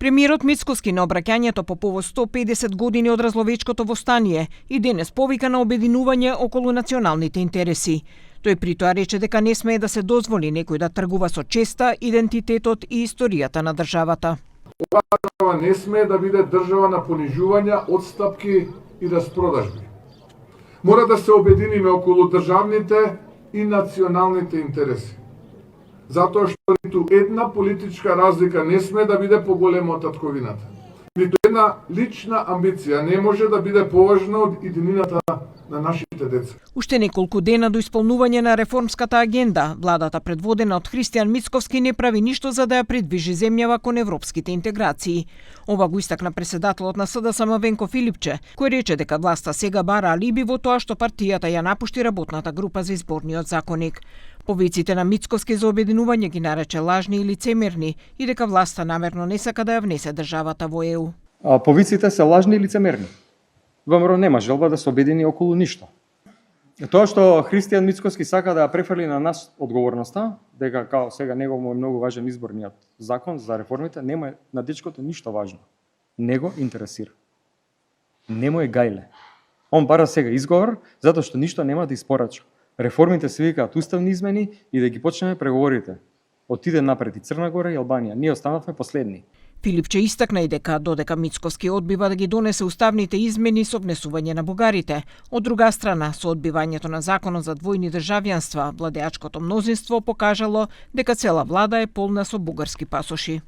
Премиерот Мицкоски на обраќањето по повод 150 години од Разловечкото востание и денес повика на обединување околу националните интереси. Тој при тоа рече дека не смее да се дозволи некој да тргува со честа, идентитетот и историјата на државата. Оваа држава не смее да биде држава на понижувања, отстапки и распродажби. Мора да се обединиме околу државните и националните интереси. Затоа што ниту една политичка разлика не смее да биде поголема од татковината. Ниту една лична амбиција не може да биде поважна од иднината на нашите деца. Уште неколку дена до исполнување на реформската агенда, владата предводена од Христијан Мицковски не прави ништо за да ја придвижи земјава кон европските интеграции. Ова го истакна председателот на СДСМ Венко Филипче, кој рече дека власта сега бара алиби во тоа што партијата ја напушти работната група за изборниот законник. Повиците на Мицковски за обединување ги нарече лажни и лицемерни и дека власта намерно не сака да ја внесе државата во ЕУ. Повиците се лажни и лицемерни. ВМРО нема желба да се обедини околу ништо. Тоа што Христијан Мицковски сака да ја префрли на нас одговорноста, дека као сега него му е многу важен изборниот закон за реформите, нема на дечкото ништо важно. Него интересира. Нему е гајле. Он бара сега изговор затоа што ништо нема да испорача. Реформите се викаат уставни измени и да ги почнеме преговорите. Отиде напред и Црна Гора и Албанија. Ние останавме последни. Филипче истакна и дека додека Мицковски одбива да ги донесе уставните измени со внесување на бугарите, од друга страна со одбивањето на законот за двојни државјанства, владеачкото мнозинство покажало дека цела влада е полна со бугарски пасоши.